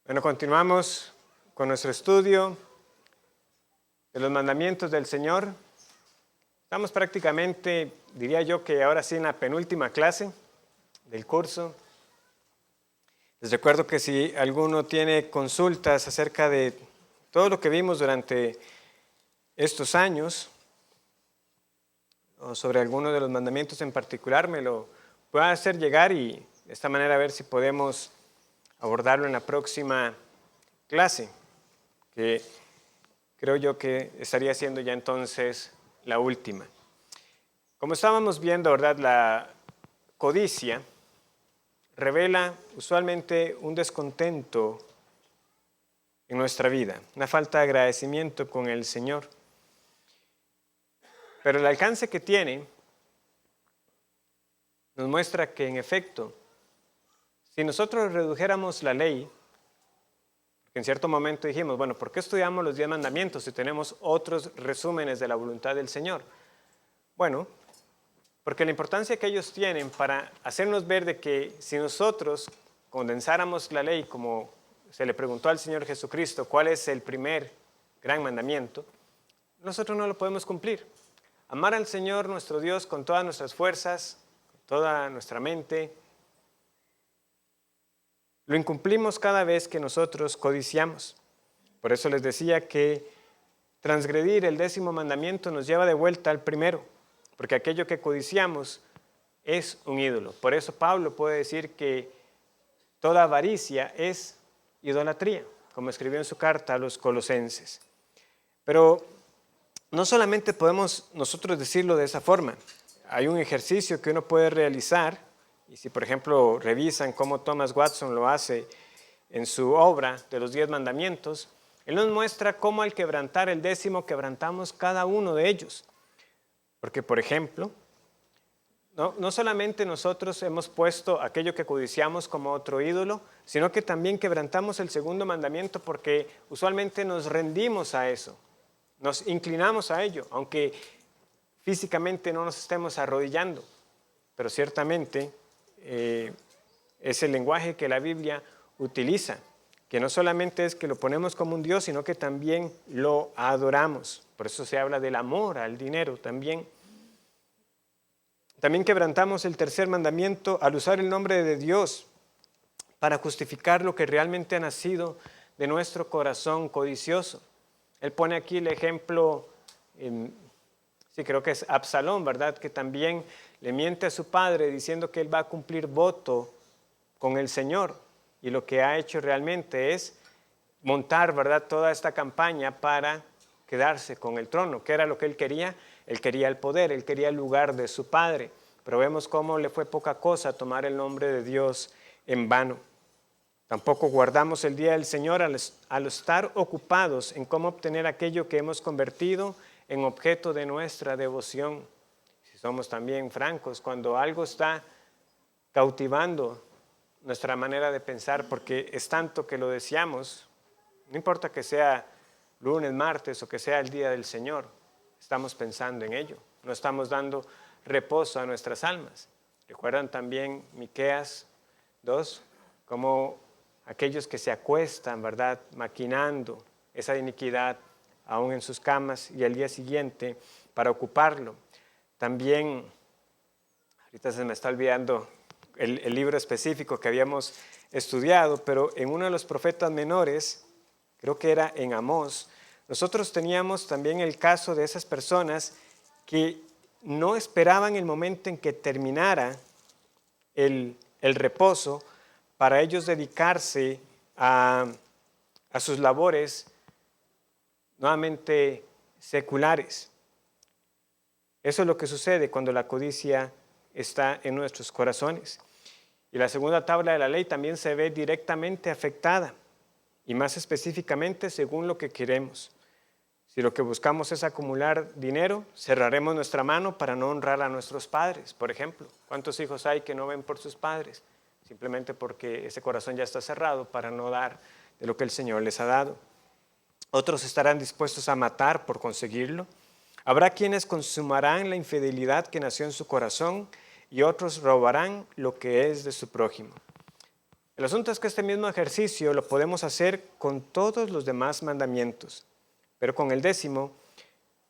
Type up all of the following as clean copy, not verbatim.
Bueno, continuamos con nuestro estudio de los mandamientos del Señor. Estamos prácticamente, diría yo que ahora sí en la penúltima clase del curso. Les recuerdo que si alguno tiene consultas acerca de todo lo que vimos durante estos años, o sobre alguno de los mandamientos en particular, me lo pueda hacer llegar y de esta manera ver si podemos abordarlo en la próxima clase, que creo yo que estaría siendo ya entonces la última. Como estábamos viendo, ¿verdad? La codicia revela usualmente un descontento en nuestra vida, una falta de agradecimiento con el Señor. Pero el alcance que tiene nos muestra que en efecto, si nosotros redujéramos la ley, porque en cierto momento dijimos, bueno, ¿por qué estudiamos los 10 mandamientos si tenemos otros resúmenes de la voluntad del Señor? Bueno, porque la importancia que ellos tienen para hacernos ver de que si nosotros condensáramos la ley como se le preguntó al Señor Jesucristo, ¿cuál es el primer gran mandamiento? Nosotros no lo podemos cumplir. Amar al Señor nuestro Dios con todas nuestras fuerzas, con toda nuestra mente. Lo incumplimos cada vez que nosotros codiciamos. Por eso les decía que transgredir el 10º mandamiento nos lleva de vuelta al primero, porque aquello que codiciamos es un ídolo. Por eso Pablo puede decir que toda avaricia es idolatría, como escribió en su carta a los Colosenses. Pero no solamente podemos nosotros decirlo de esa forma. Hay un ejercicio que uno puede realizar, y si por ejemplo revisan cómo Thomas Watson lo hace en su obra de los 10 mandamientos, él nos muestra cómo al quebrantar el 10º quebrantamos cada uno de ellos. Porque por ejemplo, no solamente nosotros hemos puesto aquello que codiciamos como otro ídolo, sino que también quebrantamos el 2º mandamiento porque usualmente nos rendimos a eso. Nos inclinamos a ello, aunque físicamente no nos estemos arrodillando, pero ciertamente es el lenguaje que la Biblia utiliza, que no solamente es que lo ponemos como un Dios, sino que también lo adoramos. Por eso se habla del amor al dinero también. También quebrantamos el 3er mandamiento al usar el nombre de Dios para justificar lo que realmente ha nacido de nuestro corazón codicioso. Él pone aquí el ejemplo, sí creo que es Absalón, ¿verdad? Que también le miente a su padre diciendo que él va a cumplir voto con el Señor. Y lo que ha hecho realmente es montar, ¿verdad? Toda esta campaña para quedarse con el trono. ¿Qué era lo que él quería? Él quería el poder, él quería el lugar de su padre. Pero vemos cómo le fue poca cosa tomar el nombre de Dios en vano. Tampoco guardamos el día del Señor al estar ocupados en cómo obtener aquello que hemos convertido en objeto de nuestra devoción. Si somos también francos, cuando algo está cautivando nuestra manera de pensar, porque es tanto que lo deseamos, no importa que sea lunes, martes o que sea el día del Señor, estamos pensando en ello, no estamos dando reposo a nuestras almas. ¿Recuerdan también Miqueas 2? Como aquellos que se acuestan, ¿verdad?, maquinando esa iniquidad aún en sus camas y al día siguiente para ocuparlo. También, ahorita se me está olvidando el libro específico que habíamos estudiado, pero en uno de los profetas menores, creo que era en Amós, nosotros teníamos también el caso de esas personas que no esperaban el momento en que terminara el reposo para ellos dedicarse a sus labores nuevamente seculares. Eso es lo que sucede cuando la codicia está en nuestros corazones. Y la segunda tabla de la ley también se ve directamente afectada, y más específicamente según lo que queremos. Si lo que buscamos es acumular dinero, cerraremos nuestra mano para no honrar a nuestros padres, por ejemplo. ¿Cuántos hijos hay que no ven por sus padres? Simplemente porque ese corazón ya está cerrado para no dar de lo que el Señor les ha dado. Otros estarán dispuestos a matar por conseguirlo. Habrá quienes consumarán la infidelidad que nació en su corazón y otros robarán lo que es de su prójimo. El asunto es que este mismo ejercicio lo podemos hacer con todos los demás mandamientos, pero con el 10º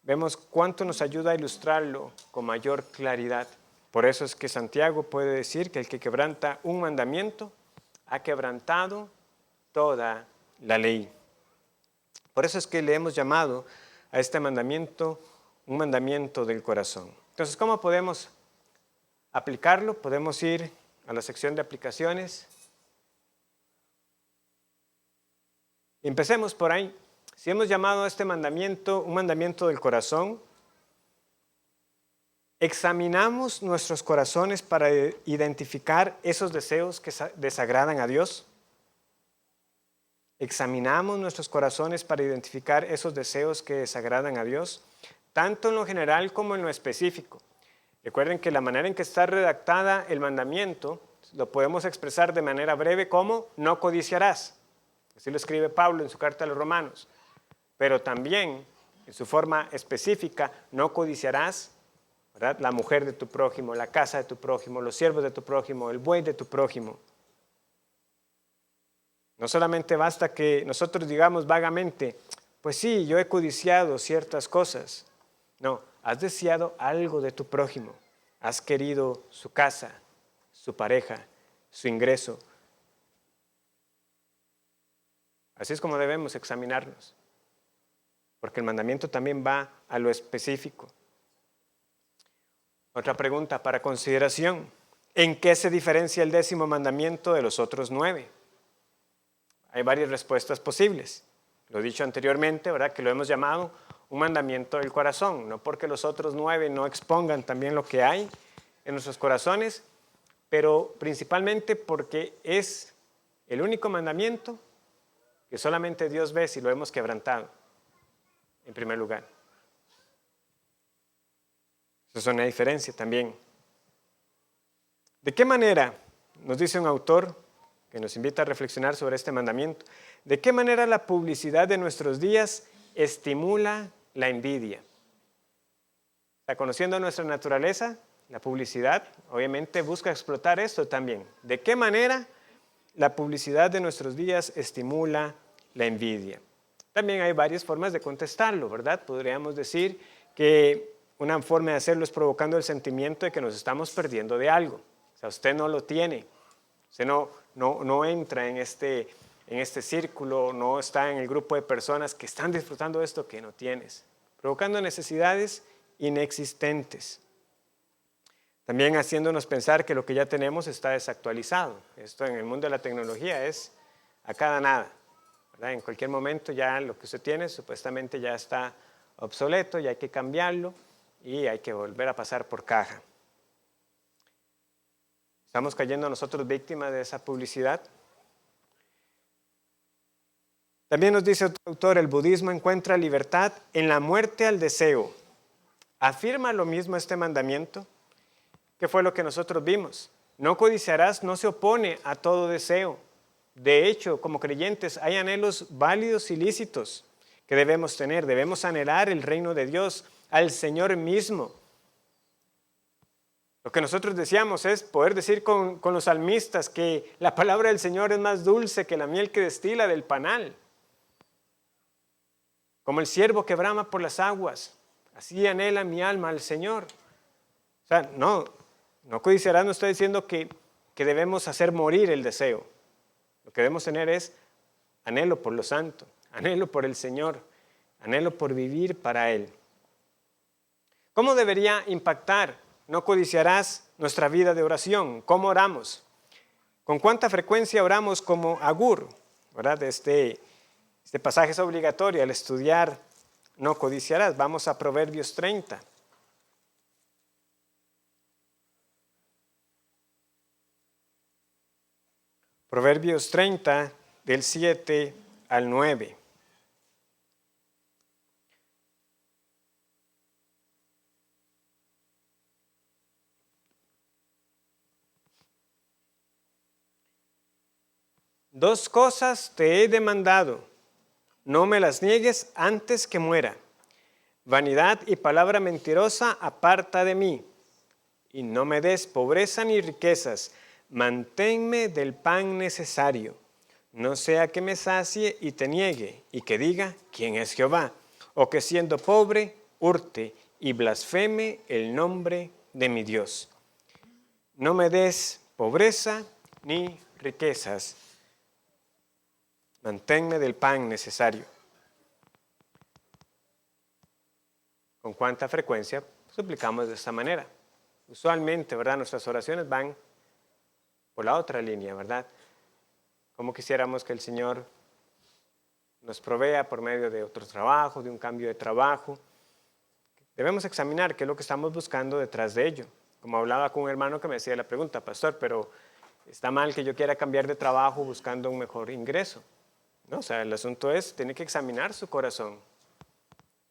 vemos cuánto nos ayuda a ilustrarlo con mayor claridad. Por eso es que Santiago puede decir que el que quebranta un mandamiento ha quebrantado toda la ley. Por eso es que le hemos llamado a este mandamiento un mandamiento del corazón. Entonces, ¿cómo podemos aplicarlo? Podemos ir a la sección de aplicaciones. Empecemos por ahí. Si hemos llamado a este mandamiento un mandamiento del corazón, ¿examinamos nuestros corazones para identificar esos deseos que desagradan a Dios? ¿Examinamos nuestros corazones para identificar esos deseos que desagradan a Dios? Tanto en lo general como en lo específico. Recuerden que la manera en que está redactada el mandamiento lo podemos expresar de manera breve como no codiciarás. Así lo escribe Pablo en su carta a los Romanos. Pero también en su forma específica, no codiciarás, ¿verdad?, la mujer de tu prójimo, la casa de tu prójimo, los siervos de tu prójimo, el buey de tu prójimo. No solamente basta que nosotros digamos vagamente, pues sí, yo he codiciado ciertas cosas. No, has deseado algo de tu prójimo. Has querido su casa, su pareja, su ingreso. Así es como debemos examinarnos. Porque el mandamiento también va a lo específico. Otra pregunta para consideración. ¿En qué se diferencia el 10º mandamiento de los otros 9? Hay varias respuestas posibles. Lo he dicho anteriormente, ¿verdad?, que lo hemos llamado un mandamiento del corazón. No porque los otros 9 no expongan también lo que hay en nuestros corazones, pero principalmente porque es el único mandamiento que solamente Dios ve si lo hemos quebrantado. En primer lugar. Esa es una diferencia también. ¿De qué manera, nos dice un autor que nos invita a reflexionar sobre este mandamiento, de qué manera la publicidad de nuestros días estimula la envidia? ¿Está conociendo nuestra naturaleza? La publicidad obviamente busca explotar esto también. ¿De qué manera la publicidad de nuestros días estimula la envidia? También hay varias formas de contestarlo, ¿verdad? Podríamos decir que una forma de hacerlo es provocando el sentimiento de que nos estamos perdiendo de algo. O sea, usted no lo tiene, usted no entra en este círculo, no está en el grupo de personas que están disfrutando de esto que no tienes, provocando necesidades inexistentes. También haciéndonos pensar que lo que ya tenemos está desactualizado. Esto en el mundo de la tecnología es a cada nada. ¿Verdad? En cualquier momento ya lo que usted tiene supuestamente ya está obsoleto, ya hay que cambiarlo y hay que volver a pasar por caja. ¿Estamos cayendo nosotros víctimas de esa publicidad? También nos dice otro autor, el budismo encuentra libertad en la muerte al deseo. ¿Afirma lo mismo este mandamiento? ¿Qué fue lo que nosotros vimos? No codiciarás no se opone a todo deseo. De hecho, como creyentes hay anhelos válidos y lícitos que debemos tener. Debemos anhelar el reino de Dios, al Señor mismo. Lo que nosotros deseamos es poder decir con los salmistas que la palabra del Señor es más dulce que la miel que destila del panal. Como el ciervo que brama por las aguas, así anhela mi alma al Señor. O sea, no codiciarás, no está diciendo que debemos hacer morir el deseo. Lo que debemos tener es anhelo por lo santo, anhelo por el Señor, anhelo por vivir para Él. ¿Cómo debería impactar? No codiciarás nuestra vida de oración. ¿Cómo oramos? ¿Con cuánta frecuencia oramos como Agur? ¿Verdad? Este pasaje es obligatorio al estudiar no codiciarás. Vamos a Proverbios 30. Proverbios 30, del 7 al 9. Dos cosas te he demandado, no me las niegues antes que muera. Vanidad y palabra mentirosa aparta de mí, y no me des pobreza ni riquezas. manténme del pan necesario, no sea que me sacie y te niegue, y que diga, ¿quién es Jehová? O que siendo pobre, hurte y blasfeme el nombre de mi Dios. No me des pobreza ni riquezas, manténme del pan necesario. ¿Con cuánta frecuencia suplicamos de esta manera? Usualmente, ¿verdad? Nuestras oraciones van por la otra línea, ¿verdad? Como quisiéramos que el Señor nos provea por medio de otro trabajo, de un cambio de trabajo. Debemos examinar qué es lo que estamos buscando detrás de ello. Como hablaba con un hermano que me hacía la pregunta, pastor, pero ¿está mal que yo quiera cambiar de trabajo buscando un mejor ingreso? No, o sea, el asunto es, tiene que examinar su corazón.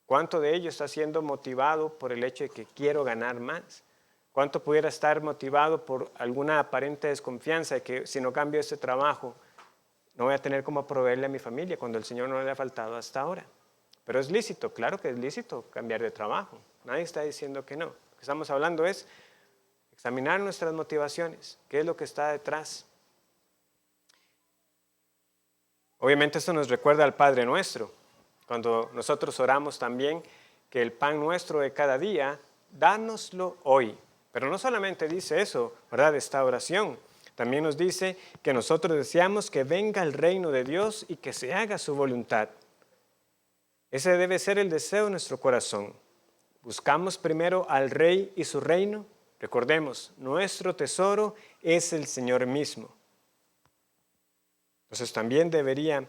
¿Cuánto de ello está siendo motivado por el hecho de que quiero ganar más? ¿Cuánto pudiera estar motivado por alguna aparente desconfianza de que si no cambio este trabajo, no voy a tener cómo proveerle a mi familia cuando el Señor no le ha faltado hasta ahora? Pero es lícito, claro que es lícito cambiar de trabajo. Nadie está diciendo que no. Lo que estamos hablando es examinar nuestras motivaciones. ¿Qué es lo que está detrás? Obviamente esto nos recuerda al Padre Nuestro. Cuando nosotros oramos también que el pan nuestro de cada día, dánoslo hoy. Pero no solamente dice eso, ¿verdad? Esta oración. También nos dice que nosotros deseamos que venga el reino de Dios y que se haga su voluntad. Ese debe ser el deseo de nuestro corazón. Buscamos primero al Rey y su reino. Recordemos, nuestro tesoro es el Señor mismo. Entonces también debería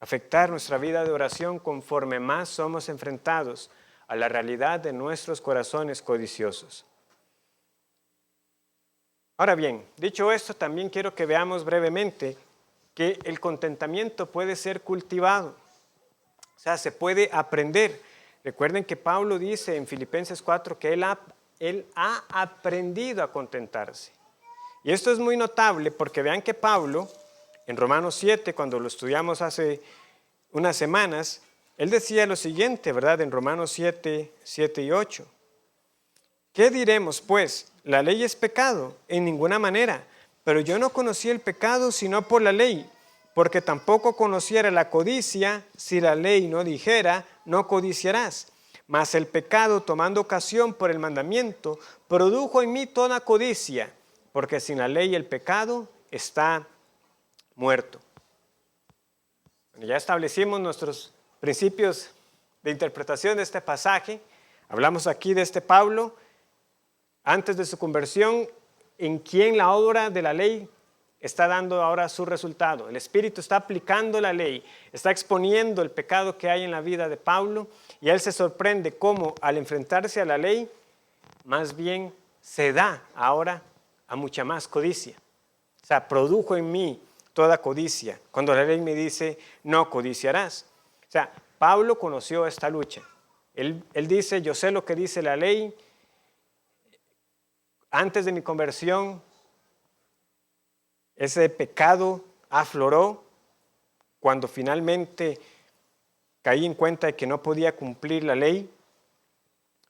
afectar nuestra vida de oración conforme más somos enfrentados a la realidad de nuestros corazones codiciosos. Ahora bien, dicho esto, también quiero que veamos brevemente que el contentamiento puede ser cultivado. O sea, se puede aprender. Recuerden que Pablo dice en Filipenses 4 que él ha aprendido a contentarse. Y esto es muy notable porque vean que Pablo, en Romanos 7, cuando lo estudiamos hace unas semanas, él decía lo siguiente, ¿verdad? En Romanos 7, 7 y 8. ¿Qué diremos, pues? ¿La ley es pecado? En ninguna manera. Pero yo no conocí el pecado sino por la ley, porque tampoco conociera la codicia si la ley no dijera, no codiciarás. Mas el pecado, tomando ocasión por el mandamiento, produjo en mí toda codicia, porque sin la ley el pecado está muerto. Bueno, ya establecimos nuestros principios de interpretación de este pasaje. Hablamos aquí de este Pablo, antes de su conversión, en quien la obra de la ley está dando ahora su resultado. El Espíritu está aplicando la ley, está exponiendo el pecado que hay en la vida de Pablo, y él se sorprende cómo al enfrentarse a la ley, más bien se da ahora a mucha más codicia. O sea, produjo en mí toda codicia, cuando la ley me dice, no codiciarás. O sea, Pablo conoció esta lucha. Él dice, yo sé lo que dice la ley. Antes de mi conversión, ese pecado afloró. Cuando finalmente caí en cuenta de que no podía cumplir la ley,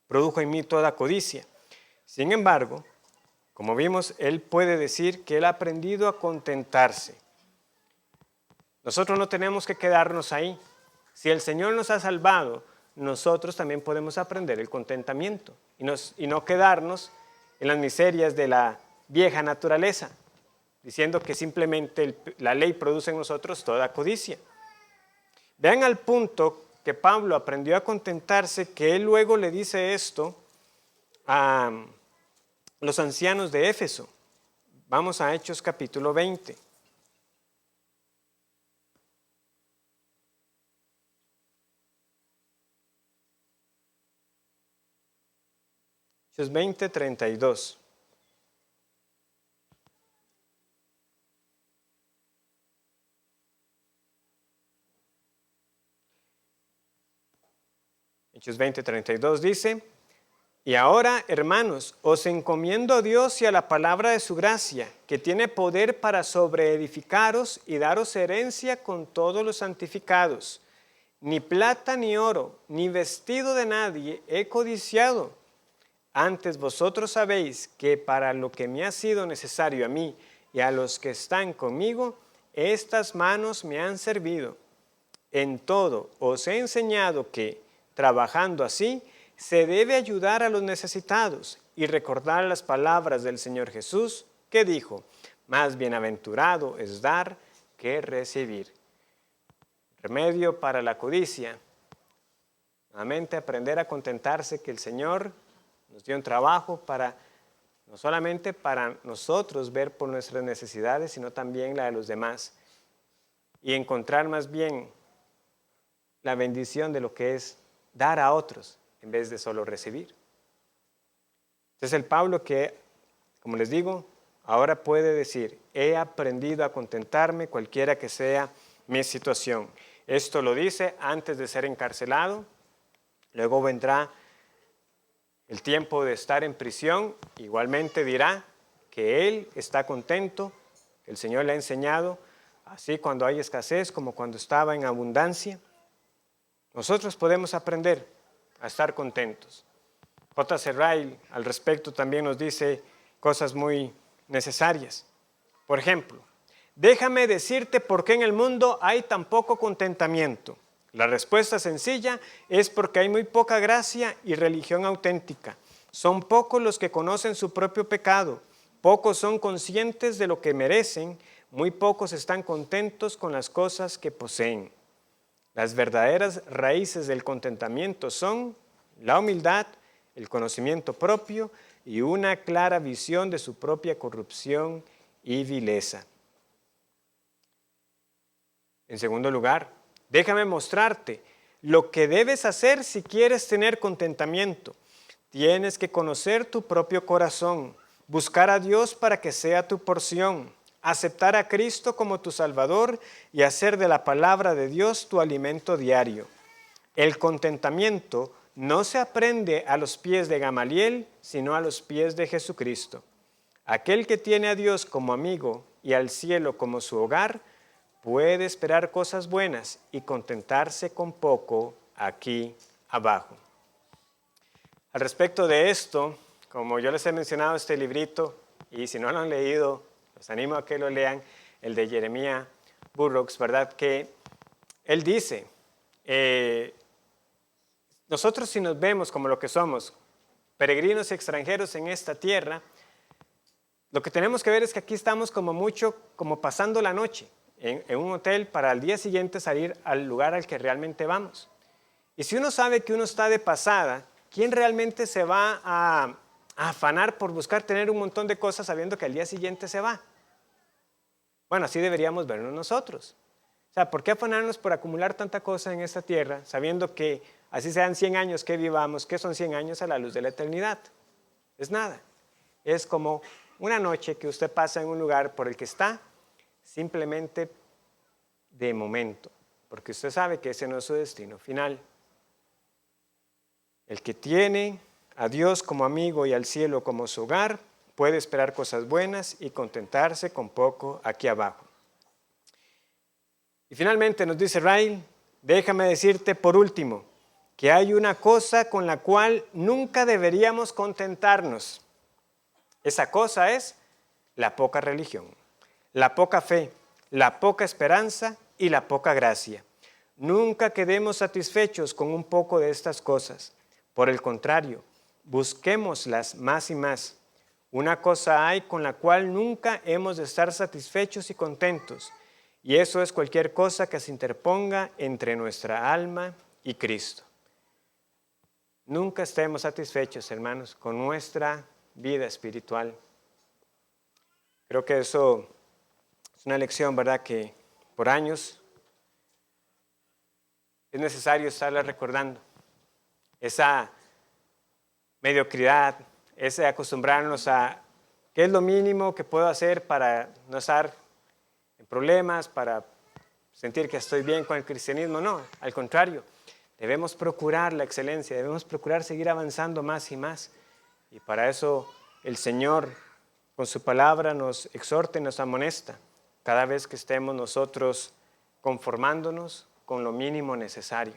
produjo en mí toda codicia. Sin embargo, como vimos, él puede decir que él ha aprendido a contentarse. Nosotros no tenemos que quedarnos ahí. Si el Señor nos ha salvado, nosotros también podemos aprender el contentamiento y no quedarnos en las miserias de la vieja naturaleza, diciendo que simplemente la ley produce en nosotros toda codicia. Vean al punto que Pablo aprendió a contentarse, que él luego le dice esto a los ancianos de Éfeso. Vamos a Hechos capítulo 20. Hechos 20, 32. Hechos 20, 32 dice, y ahora, hermanos, os encomiendo a Dios y a la palabra de su gracia, que tiene poder para sobreedificaros y daros herencia con todos los santificados. Ni plata ni oro, ni vestido de nadie he codiciado, Antes vosotros sabéis que para lo que me ha sido necesario a mí y a los que están conmigo, estas manos me han servido. En todo os he enseñado que, trabajando así, se debe ayudar a los necesitados y recordar las palabras del Señor Jesús, que dijo: más bienaventurado es dar que recibir. Remedio para la codicia. Nuevamente aprender a contentarse que el Señor nos dio un trabajo para, no solamente para nosotros ver por nuestras necesidades, sino también la de los demás. Y encontrar más bien la bendición de lo que es dar a otros en vez de solo recibir. Este es el Pablo que, como les digo, ahora puede decir: he aprendido a contentarme cualquiera que sea mi situación. Esto lo dice antes de ser encarcelado. Luego vendrá el tiempo de estar en prisión. Igualmente dirá que él está contento, que el Señor le ha enseñado, así cuando hay escasez como cuando estaba en abundancia. Nosotros podemos aprender a estar contentos. J.C. Ryle al respecto también nos dice cosas muy necesarias. Por ejemplo, déjame decirte por qué en el mundo hay tan poco contentamiento. La respuesta sencilla es porque hay muy poca gracia y religión auténtica. Son pocos los que conocen su propio pecado, pocos son conscientes de lo que merecen, muy pocos están contentos con las cosas que poseen. Las verdaderas raíces del contentamiento son la humildad, el conocimiento propio y una clara visión de su propia corrupción y vileza. En segundo lugar, déjame mostrarte lo que debes hacer si quieres tener contentamiento. Tienes que conocer tu propio corazón, buscar a Dios para que sea tu porción, aceptar a Cristo como tu Salvador y hacer de la palabra de Dios tu alimento diario. El contentamiento no se aprende a los pies de Gamaliel, sino a los pies de Jesucristo. Aquel que tiene a Dios como amigo y al cielo como su hogar, puede esperar cosas buenas y contentarse con poco aquí abajo. Al respecto de esto, como yo les he mencionado este librito, y si no lo han leído, los animo a que lo lean, el de Jeremiah Burroughs, ¿verdad? Que él dice, nosotros si nos vemos como lo que somos, peregrinos y extranjeros en esta tierra, lo que tenemos que ver es que aquí estamos como mucho, como pasando la noche en un hotel para al día siguiente salir al lugar al que realmente vamos. Y si uno sabe que uno está de pasada, ¿quién realmente se va a afanar por buscar tener un montón de cosas sabiendo que al día siguiente se va? Bueno, así deberíamos vernos nosotros. O sea, ¿por qué afanarnos por acumular tanta cosa en esta tierra sabiendo que así sean 100 años que vivamos, que son 100 años a la luz de la eternidad? Es nada. Es como una noche que usted pasa en un lugar por el que está simplemente de momento, porque usted sabe que ese no es su destino final. El que tiene a Dios como amigo y al cielo como su hogar, puede esperar cosas buenas y contentarse con poco aquí abajo. Y finalmente nos dice Ryle, déjame decirte por último, que hay una cosa con la cual nunca deberíamos contentarnos. Esa cosa es la poca religión, la poca fe, la poca esperanza y la poca gracia. Nunca quedemos satisfechos con un poco de estas cosas. Por el contrario, busquémoslas más y más. Una cosa hay con la cual nunca hemos de estar satisfechos y contentos, y eso es cualquier cosa que se interponga entre nuestra alma y Cristo. Nunca estemos satisfechos, hermanos, con nuestra vida espiritual. Creo que eso es una lección, ¿verdad?, que por años es necesario estarla recordando. Esa mediocridad, ese acostumbrarnos a qué es lo mínimo que puedo hacer para no estar en problemas, para sentir que estoy bien con el cristianismo. No, al contrario, debemos procurar la excelencia, debemos procurar seguir avanzando más y más. Y para eso el Señor, con su palabra, nos exhorta y nos amonesta cada vez que estemos nosotros conformándonos con lo mínimo necesario.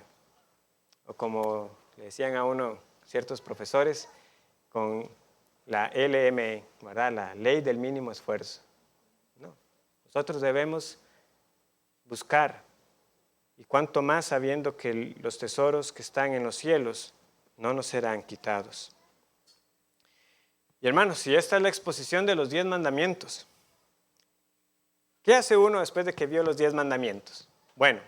O como le decían a uno ciertos profesores, con la LME, ¿verdad? La ley del mínimo esfuerzo. No, nosotros debemos buscar, y cuanto más sabiendo que los tesoros que están en los cielos no nos serán quitados. Y hermanos, si esta es la exposición de los 10 mandamientos, ¿qué hace uno después de que vio los 10 mandamientos? Bueno,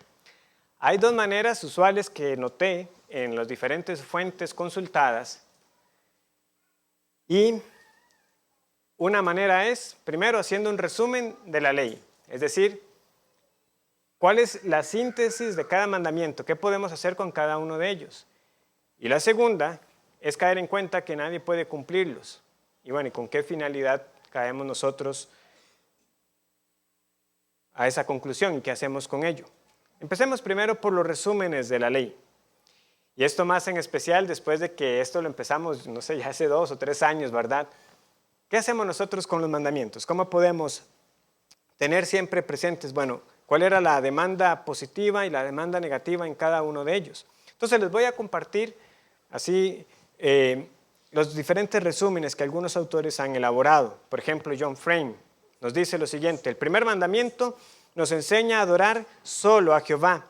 hay 2 maneras usuales que noté en las diferentes fuentes consultadas. Y una manera es, primero, haciendo un resumen de la ley. Es decir, ¿cuál es la síntesis de cada mandamiento? ¿Qué podemos hacer con cada uno de ellos? Y la segunda es caer en cuenta que nadie puede cumplirlos. Y bueno, ¿y con qué finalidad caemos nosotros a esa conclusión y qué hacemos con ello? Empecemos primero por los resúmenes de la ley. Y esto más en especial después de que esto lo empezamos, no sé, ya hace 2 o 3 años, ¿verdad? ¿Qué hacemos nosotros con los mandamientos? ¿Cómo podemos tener siempre presentes, bueno, cuál era la demanda positiva y la demanda negativa en cada uno de ellos? Entonces les voy a compartir así los diferentes resúmenes que algunos autores han elaborado. Por ejemplo, John Frame nos dice lo siguiente: el primer mandamiento nos enseña a adorar solo a Jehová.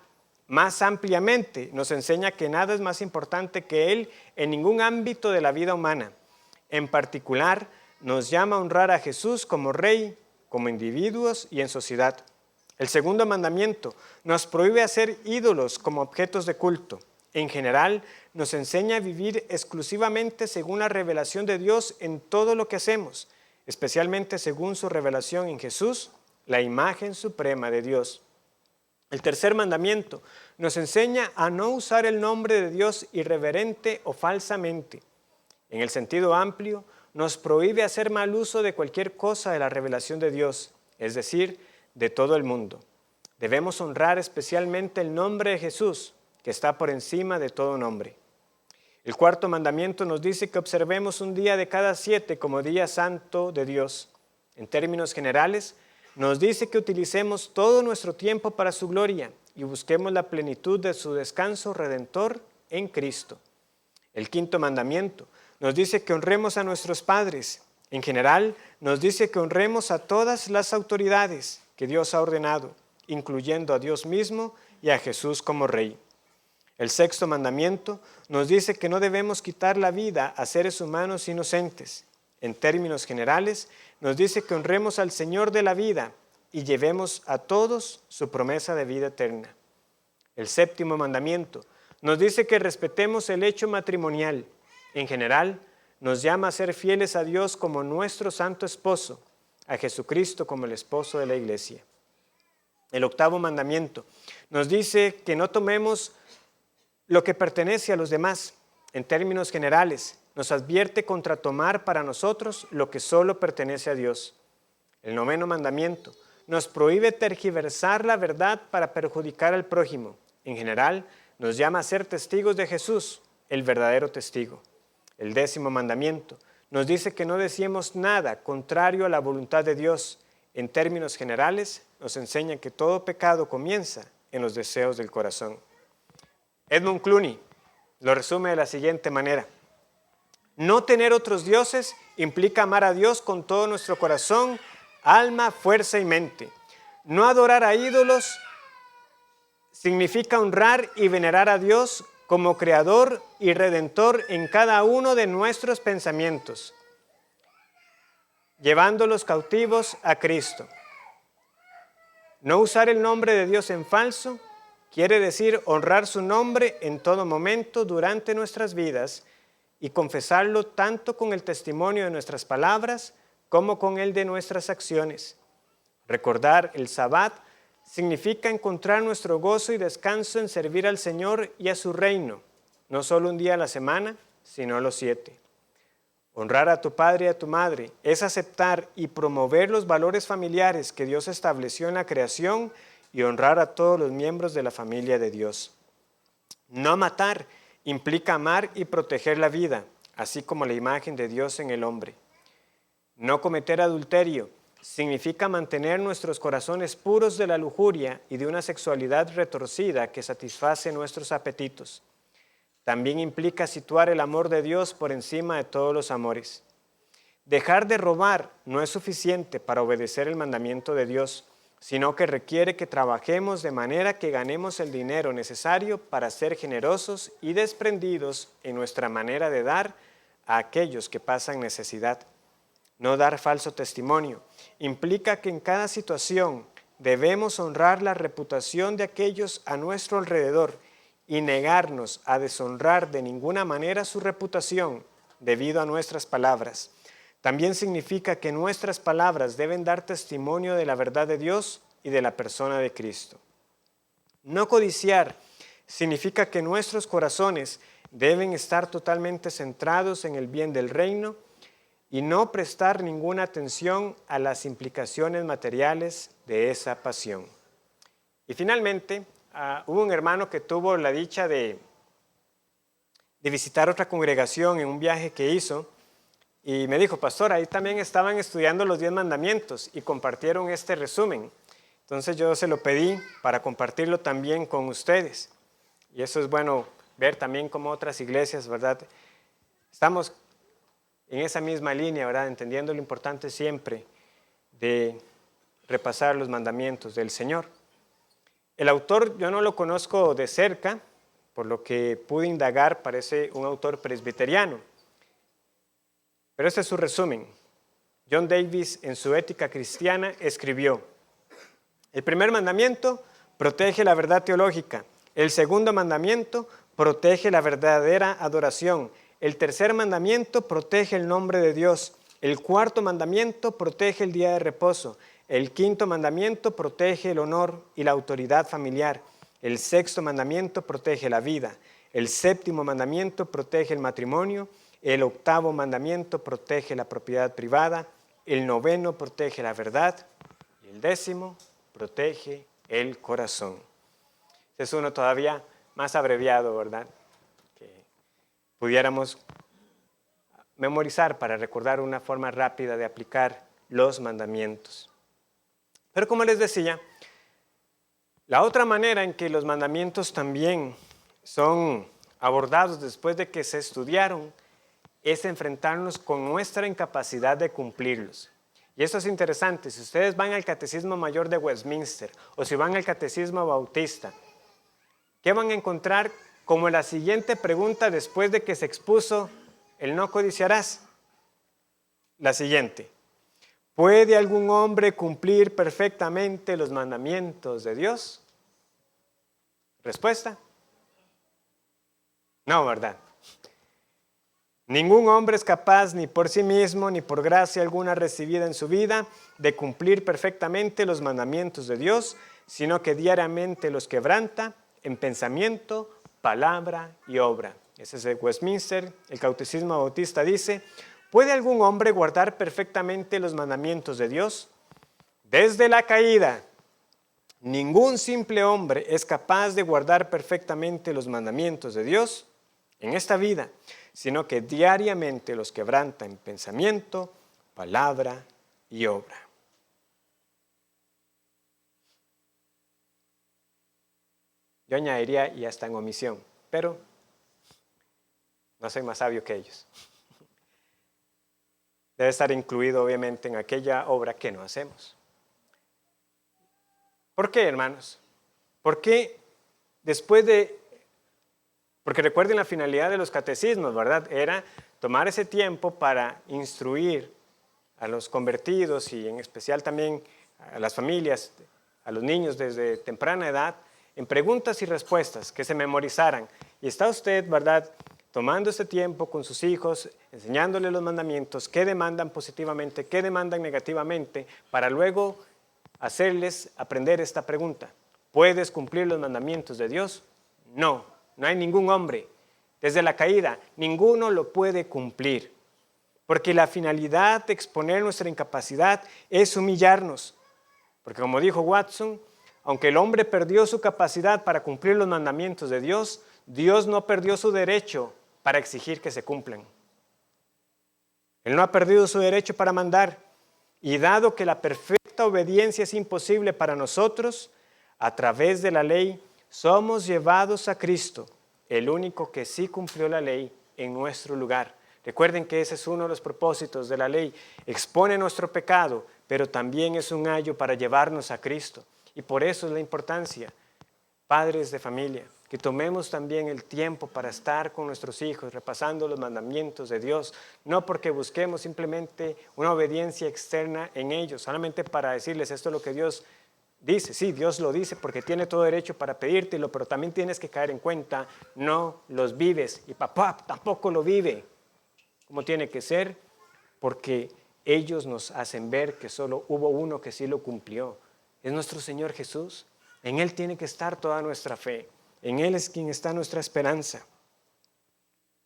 Más ampliamente nos enseña que nada es más importante que Él en ningún ámbito de la vida humana. En particular, nos llama a honrar a Jesús como Rey, como individuos y en sociedad. El segundo mandamiento nos prohíbe hacer ídolos como objetos de culto. En general, nos enseña a vivir exclusivamente según la revelación de Dios en todo lo que hacemos, especialmente según su revelación en Jesús, la imagen suprema de Dios. El tercer mandamiento nos enseña a no usar el nombre de Dios irreverente o falsamente. En el sentido amplio, nos prohíbe hacer mal uso de cualquier cosa de la revelación de Dios, es decir, de todo el mundo. Debemos honrar especialmente el nombre de Jesús, que está por encima de todo nombre. El cuarto mandamiento nos dice que observemos un día de cada 7 como día santo de Dios. En términos generales, nos dice que utilicemos todo nuestro tiempo para su gloria y busquemos la plenitud de su descanso redentor en Cristo. El quinto mandamiento nos dice que honremos a nuestros padres. En general, nos dice que honremos a todas las autoridades que Dios ha ordenado, incluyendo a Dios mismo y a Jesús como Rey. El sexto mandamiento nos dice que no debemos quitar la vida a seres humanos inocentes. En términos generales, nos dice que honremos al Señor de la vida y llevemos a todos su promesa de vida eterna. El séptimo mandamiento nos dice que respetemos el hecho matrimonial. En general, nos llama a ser fieles a Dios como nuestro santo esposo, a Jesucristo como el esposo de la iglesia. El octavo mandamiento nos dice que no tomemos lo que pertenece a los demás. En términos generales, nos advierte contra tomar para nosotros lo que solo pertenece a Dios. El noveno mandamiento nos prohíbe tergiversar la verdad para perjudicar al prójimo. En general, nos llama a ser testigos de Jesús, el verdadero testigo. El décimo mandamiento nos dice que no decimos nada contrario a la voluntad de Dios. En términos generales, nos enseña que todo pecado comienza en los deseos del corazón. Edmund Clooney lo resume de la siguiente manera: no tener otros dioses implica amar a Dios con todo nuestro corazón, alma, fuerza y mente. No adorar a ídolos significa honrar y venerar a Dios como creador y redentor en cada uno de nuestros pensamientos, llevándolos cautivos a Cristo. No usar el nombre de Dios en falso quiere decir honrar su nombre en todo momento durante nuestras vidas y confesarlo tanto con el testimonio de nuestras palabras como con el de nuestras acciones. Recordar el Sabbat significa encontrar nuestro gozo y descanso en servir al Señor y a su reino, no solo un día a la semana, sino los 7. Honrar a tu padre y a tu madre es aceptar y promover los valores familiares que Dios estableció en la creación y honrar a todos los miembros de la familia de Dios. No matar implica amar y proteger la vida, así como la imagen de Dios en el hombre. No cometer adulterio significa mantener nuestros corazones puros de la lujuria y de una sexualidad retorcida que satisface nuestros apetitos. también implica situar el amor de Dios por encima de todos los amores. Dejar de robar no es suficiente para obedecer el mandamiento de Dios, sino que requiere que trabajemos de manera que ganemos el dinero necesario para ser generosos y desprendidos en nuestra manera de dar a aquellos que pasan necesidad. No dar falso testimonio implica que en cada situación debemos honrar la reputación de aquellos a nuestro alrededor y negarnos a deshonrar de ninguna manera su reputación debido a nuestras palabras. También significa que nuestras palabras deben dar testimonio de la verdad de Dios y de la persona de Cristo. No codiciar significa que nuestros corazones deben estar totalmente centrados en el bien del reino y no prestar ninguna atención a las implicaciones materiales de esa pasión. Y finalmente, hubo un hermano que tuvo la dicha de visitar otra congregación en un viaje que hizo y me dijo, pastor, ahí también estaban estudiando los 10 mandamientos y compartieron este resumen. Entonces yo se lo pedí para compartirlo también con ustedes. Y eso es bueno ver también cómo otras iglesias, ¿verdad? Estamos en esa misma línea, ¿verdad? Entendiendo lo importante siempre de repasar los mandamientos del Señor. El autor yo no lo conozco de cerca, por lo que pude indagar, parece un autor presbiteriano. Pero este es su resumen. John Davis, en su Ética Cristiana, escribió: el primer mandamiento protege la verdad teológica. El segundo mandamiento protege la verdadera adoración. El tercer mandamiento protege el nombre de Dios. El cuarto mandamiento protege el día de reposo. El quinto mandamiento protege el honor y la autoridad familiar. El sexto mandamiento protege la vida. El séptimo mandamiento protege el matrimonio. El octavo mandamiento protege la propiedad privada. El noveno protege la verdad. Y el décimo protege el corazón. Este es uno todavía más abreviado, ¿verdad? Que pudiéramos memorizar para recordar una forma rápida de aplicar los mandamientos. Pero como les decía, la otra manera en que los mandamientos también son abordados después de que se estudiaron es enfrentarnos con nuestra incapacidad de cumplirlos. Y eso es interesante. Si ustedes van al Catecismo Mayor de Westminster o si van al Catecismo Bautista, ¿qué van a encontrar como la siguiente pregunta después de que se expuso el no codiciarás? La siguiente: ¿puede algún hombre cumplir perfectamente los mandamientos de Dios? ¿Respuesta? No, ¿verdad? Ningún hombre es capaz ni por sí mismo ni por gracia alguna recibida en su vida de cumplir perfectamente los mandamientos de Dios, sino que diariamente los quebranta en pensamiento, palabra y obra. Ese es el Westminster. El Catecismo Bautista dice: ¿puede algún hombre guardar perfectamente los mandamientos de Dios? Desde la caída, ningún simple hombre es capaz de guardar perfectamente los mandamientos de Dios en esta vida, sino que diariamente los quebranta en pensamiento, palabra y obra. Yo añadiría y hasta en omisión, pero no soy más sabio que ellos. Debe estar incluido obviamente en aquella obra que no hacemos. ¿Por qué, hermanos? Porque recuerden la finalidad de los catecismos, ¿verdad? Era tomar ese tiempo para instruir a los convertidos y en especial también a las familias, a los niños desde temprana edad, en preguntas y respuestas que se memorizaran. Y está usted, ¿verdad?, tomando este tiempo con sus hijos, enseñándoles los mandamientos, qué demandan positivamente, qué demandan negativamente, para luego hacerles aprender esta pregunta: ¿puedes cumplir los mandamientos de Dios? No, no hay ningún hombre. Desde la caída, ninguno lo puede cumplir. Porque la finalidad de exponer nuestra incapacidad es humillarnos. Porque como dijo Watson, aunque el hombre perdió su capacidad para cumplir los mandamientos de Dios, Dios no perdió su derecho para exigir que se cumplan. Él no ha perdido su derecho para mandar. Y dado que la perfecta obediencia es imposible para nosotros, a través de la ley somos llevados a Cristo, el único que sí cumplió la ley en nuestro lugar. Recuerden que ese es uno de los propósitos de la ley. Expone nuestro pecado, pero también es un ayo para llevarnos a Cristo. Y por eso es la importancia, padres de familia, que tomemos también el tiempo para estar con nuestros hijos, repasando los mandamientos de Dios, no porque busquemos simplemente una obediencia externa en ellos, solamente para decirles esto es lo que Dios dice. Sí, Dios lo dice porque tiene todo derecho para pedírtelo, pero también tienes que caer en cuenta, no los vives y papá tampoco lo vive como tiene que ser, porque ellos nos hacen ver que solo hubo uno que sí lo cumplió. Es nuestro Señor Jesús. En Él tiene que estar toda nuestra fe. En Él es quien está nuestra esperanza.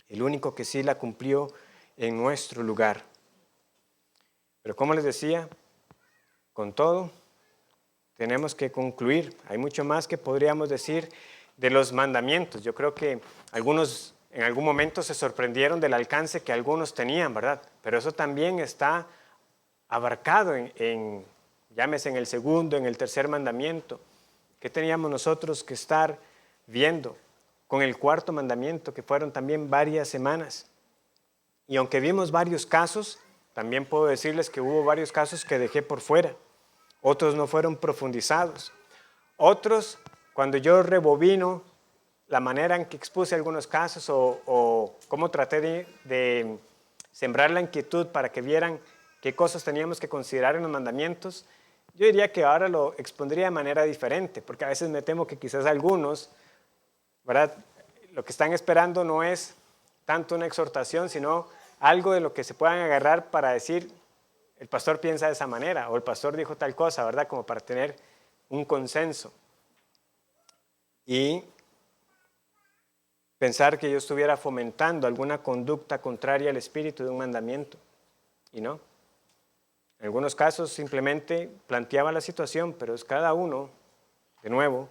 El único que sí la cumplió en nuestro lugar. Pero como les decía, con todo, tenemos que concluir. Hay mucho más que podríamos decir de los mandamientos. Yo creo que algunos en algún momento se sorprendieron del alcance que algunos tenían, ¿verdad? Pero eso también está abarcado llámese en el segundo, en el tercer mandamiento. ¿Qué teníamos nosotros que estar viendo con el cuarto mandamiento, que fueron también varias semanas? Y aunque vimos varios casos, también puedo decirles que hubo varios casos que dejé por fuera. Otros no fueron profundizados. Otros, cuando yo rebobino la manera en que expuse algunos casos o cómo traté de sembrar la inquietud para que vieran qué cosas teníamos que considerar en los mandamientos, yo diría que ahora lo expondría de manera diferente, porque a veces me temo que quizás algunos, ¿verdad?, lo que están esperando no es tanto una exhortación, sino algo de lo que se puedan agarrar para decir, el pastor piensa de esa manera, o el pastor dijo tal cosa, ¿verdad?, como para tener un consenso. Y pensar que yo estuviera fomentando alguna conducta contraria al espíritu de un mandamiento, y no. En algunos casos simplemente planteaba la situación, pero es cada uno, de nuevo,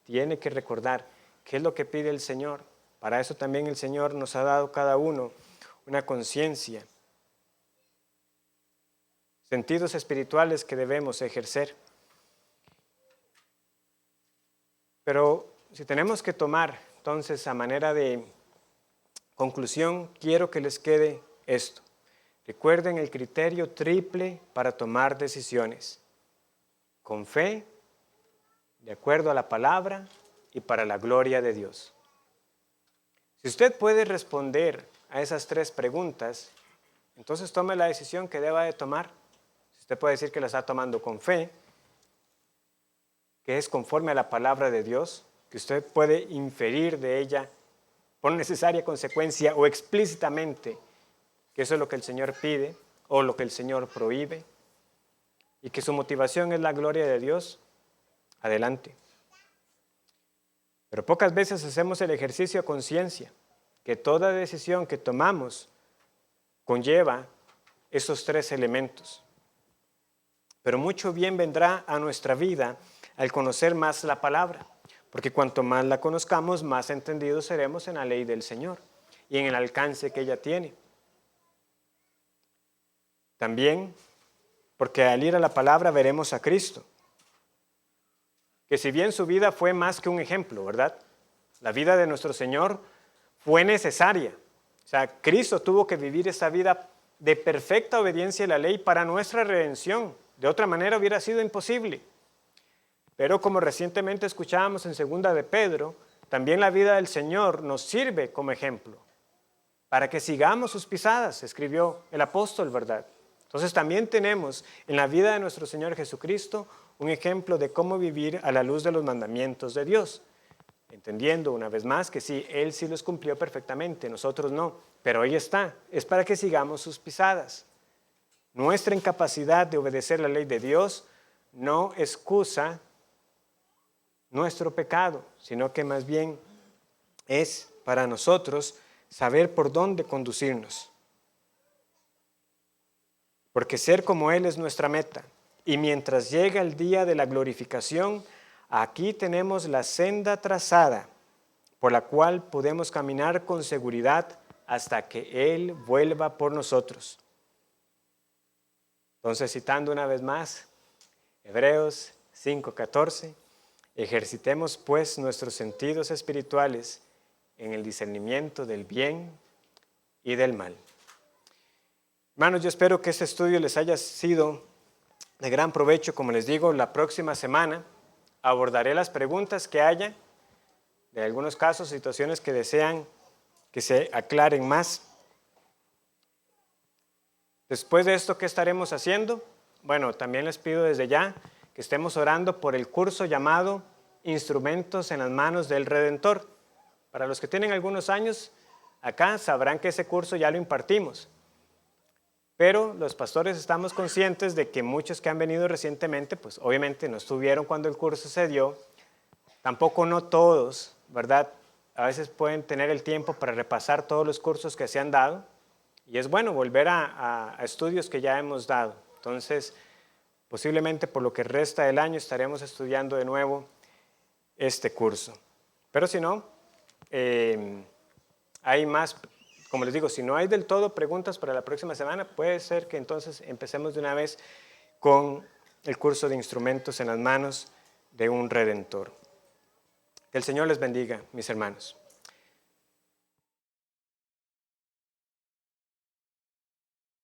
tiene que recordar qué es lo que pide el Señor. Para eso también el Señor nos ha dado cada uno una conciencia, sentidos espirituales que debemos ejercer. Pero si tenemos que tomar, entonces, a manera de conclusión, quiero que les quede esto. Recuerden el criterio triple para tomar decisiones. Con fe, de acuerdo a la palabra y para la gloria de Dios. Si usted puede responder a esas tres preguntas, entonces tome la decisión que deba de tomar. Si usted puede decir que la está tomando con fe, que es conforme a la palabra de Dios, que usted puede inferir de ella por necesaria consecuencia o explícitamente que eso es lo que el Señor pide o lo que el Señor prohíbe y que su motivación es la gloria de Dios, adelante. Pero pocas veces hacemos el ejercicio a conciencia, que toda decisión que tomamos conlleva esos tres elementos. Pero mucho bien vendrá a nuestra vida al conocer más la palabra, porque cuanto más la conozcamos, más entendidos seremos en la ley del Señor y en el alcance que ella tiene. También, porque al ir a la palabra veremos a Cristo, que si bien su vida fue más que un ejemplo, ¿verdad? La vida de nuestro Señor fue necesaria. O sea, Cristo tuvo que vivir esa vida de perfecta obediencia a la ley para nuestra redención. De otra manera hubiera sido imposible. Pero como recientemente escuchábamos en 2 de Pedro, también la vida del Señor nos sirve como ejemplo para que sigamos sus pisadas, escribió el apóstol, ¿verdad? Entonces también tenemos en la vida de nuestro Señor Jesucristo un ejemplo de cómo vivir a la luz de los mandamientos de Dios, entendiendo una vez más que sí, Él sí los cumplió perfectamente, nosotros no, pero ahí está, es para que sigamos sus pisadas. Nuestra incapacidad de obedecer la ley de Dios no excusa nuestro pecado, sino que más bien es para nosotros saber por dónde conducirnos. Porque ser como Él es nuestra meta. Y mientras llega el día de la glorificación, aquí tenemos la senda trazada por la cual podemos caminar con seguridad hasta que Él vuelva por nosotros. Entonces, citando una vez más, Hebreos 5:14, ejercitemos pues nuestros sentidos espirituales en el discernimiento del bien y del mal. Hermanos, yo espero que este estudio les haya sido de gran provecho. Como les digo, la próxima semana abordaré las preguntas que haya de algunos casos, situaciones que desean que se aclaren más. Después de esto, ¿qué estaremos haciendo? Bueno, también les pido desde ya que estemos orando por el curso llamado Instrumentos en las manos del Redentor. Para los que tienen algunos años acá, sabrán que ese curso ya lo impartimos. Pero los pastores estamos conscientes de que muchos que han venido recientemente, pues obviamente no estuvieron cuando el curso se dio. Tampoco no todos, ¿verdad? A veces pueden tener el tiempo para repasar todos los cursos que se han dado. Y es bueno volver a estudios que ya hemos dado. Entonces, posiblemente por lo que resta del año estaremos estudiando de nuevo este curso. Pero si no, hay más, como les digo, si no hay del todo preguntas para la próxima semana, puede ser que entonces empecemos de una vez con el curso de instrumentos en las manos de un Redentor. Que el Señor les bendiga, mis hermanos.